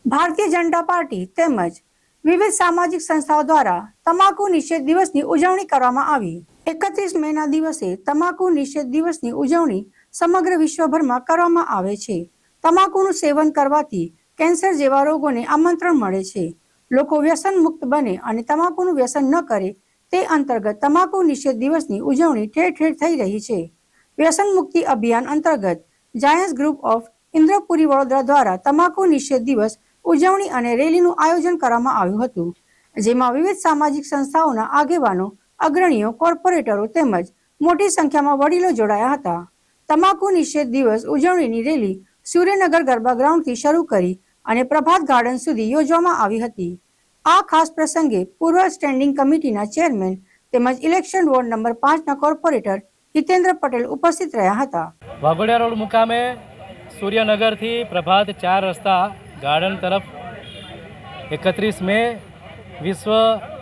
Bharatiya Janata party તેમજ વિવિધ સામાજિક સંસ્થાઓ દ્વારા તમાકુ નિષેધ દિવસની ઉજવણી કરવામાં આવી। 31 મેના દિવસે તમાકુ નિષેધ દિવસની ઉજવણી સમગ્ર વિશ્વભરમાં કરવામાં આવે છે। તમાકુનું સેવન કરવાથી કેન્સર જેવા રોગોને આમંત્રણ મળે છે। લોકો વ્યસન મુક્ત બને અને તમાકુનું વ્યસન ન કરે તે અંતર્ગત તમાકુ નિષેધ દિવસની ઉજવણી ઠેર ઠેર થઈ રહી છે। વ્યસન મુક્તિ અભિયાન અંતર્ગત Giants group of Indrapuri Vadodara દ્વારા તમાકુ નિષેધ દિવસ ઉજવણી અને રેલીનું આયોજન કરવામાં આવ્યું હતું, જેમાં વિવિધ સામાજિક સંસ્થાઓના આગેવાનો, અગ્રણીઓ, કોર્પોરેટરો તેમજ મોટી સંખ્યામાં વડીલો જોડાયા હતા। તમાકુ નિષેધ દિવસ ઉજવણીની રેલી સૂર્યનગર ગરબા ગ્રાઉન્ડથી શરૂ કરી અને પ્રભાત ગાર્ડન સુધી યોજવામાં આવી હતી। આ ખાસ પ્રસંગે પૂર્વ સ્ટેન્ડિંગ કમિટીના ચેરમેન તેમજ ઇલેક્શન વોર્ડ નંબર 5ના કોર્પોરેટર હિતેન્દ્ર પટેલ ઉપસ્થિત રહ્યા હતા। વાઘોડિયા રોડ મુકામે સૂર્યનગરથી પ્રભાત 4 રસ્તા ગાર્ડન તરફ 31 મે વિશ્વ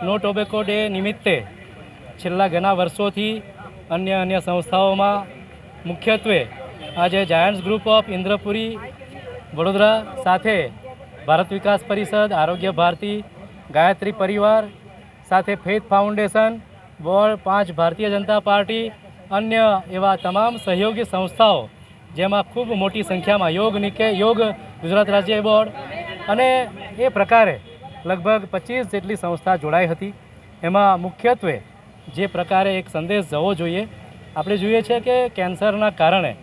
નો ટોબેકો ડે નિમિત્તે છેલ્લા ઘણા વર્ષોથી અન્ય સંસ્થાઓમાં મુખ્યત્વે આજે Giants group of Indrapuri Vadodara સાથે ભારત વિકાસ પરિષદ, આરોગ્ય ભારતી, ગાયત્રી પરિવાર સાથે faith foundation, ward 5 Bharatiya Janata party, અન્ય એવા તમામ સહયોગી સંસ્થાઓ જેમાં ખૂબ મોટી સંખ્યામાં યોગ ગુજરાત રાજ્ય બોર્ડ અને એ પ્રકારે લગભગ 25 જેટલી સંસ્થા જોડાઈ હતી। એમાં મુખ્યત્વે જે પ્રકારે એક સંદેશ જવો જોઈએ, આપણે જોઈએ છે કે કેન્સરના કારણે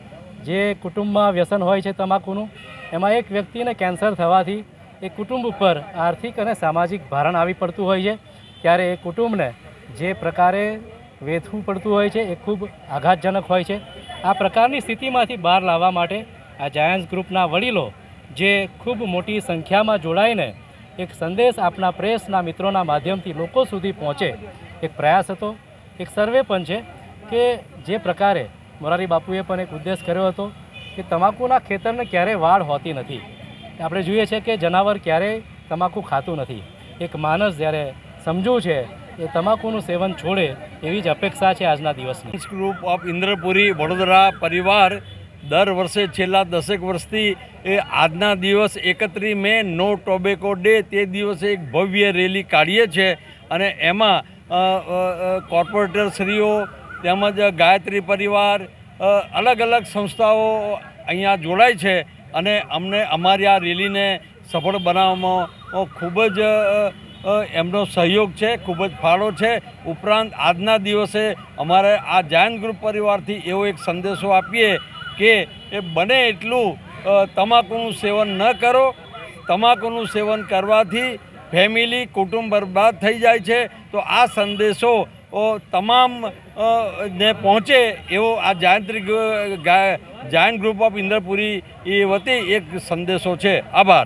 જે કુટુંબમાં વ્યસન હોય છે તમાકુનું, એમાં એક વ્યક્તિને કેન્સર થવાથી એ કુટુંબ ઉપર આર્થિક અને સામાજિક ભારણ આવી પડતું હોય છે। ત્યારે એ કુટુંબને જે પ્રકારે વેઠવું પડતું હોય છે એ ખૂબ આઘાતજનક હોય છે। આ પ્રકારની સ્થિતિમાંથી બહાર લાવવા માટે આ જાયન્ટ્સ ગ્રુપના વડીલો જે ખૂબ મોટી સંખ્યામાં જોડાઈને એક સંદેશ આપના પ્રેસના મિત્રોના માધ્યમથી લોકો સુધી પહોંચે એક પ્રયાસ હતો। એક સર્વે પણ છે કે જે પ્રકારે મોરારી બાપુએ પણ એક ઉદ્દેશ કર્યો હતો કે તમાકુના ખેતરને ક્યારેય વાડ હોતી નથી। આપણે જોઈએ છે કે જનાવર ક્યારેય તમાકુ ખાતું નથી। એક માણસ જ્યારે સમજવું છે એ તમાકુનું સેવન છોડે એવી જ અપેક્ષા છે આજના દિવસની। ગ્રુપ ઓફ ઇન્દ્રપુરી વડોદરા પરિવાર દર વર્ષે છેલ્લા 10 વર્ષથી એ આજના દિવસ 31 મે નો ટોબેકો ડે તે દિવસે એક ભવ્ય રેલી કાઢીએ છીએ અને એમાં કોર્પોરેટરશ્રીઓ તેમજ ગાયત્રી પરિવાર અલગ અલગ સંસ્થાઓ અહીંયા જોડાય છે અને અમને અમારી આ રેલીને સફળ બનાવવામાં ખૂબ જ એમનો સહયોગ છે, ખૂબ જ ફાળો છે। ઉપરાંત આજના દિવસે અમારે આ જાયન્ટ ગ્રુપ પરિવારથી એવો એક સંદેશો આપીએ કે એ બને એટલું તમાકુનું સેવન ન કરો। તમાકુનું સેવન કરવાથી ફેમિલી, કુટુંબ બરબાદ થઈ જાય છે। તો આ સંદેશો તમામ ને પહોંચે એવો આ જાયન્ટ ગ્રુપ ઓફ ઇન્દ્રપુરી વતી એક સંદેશો છે। આભાર।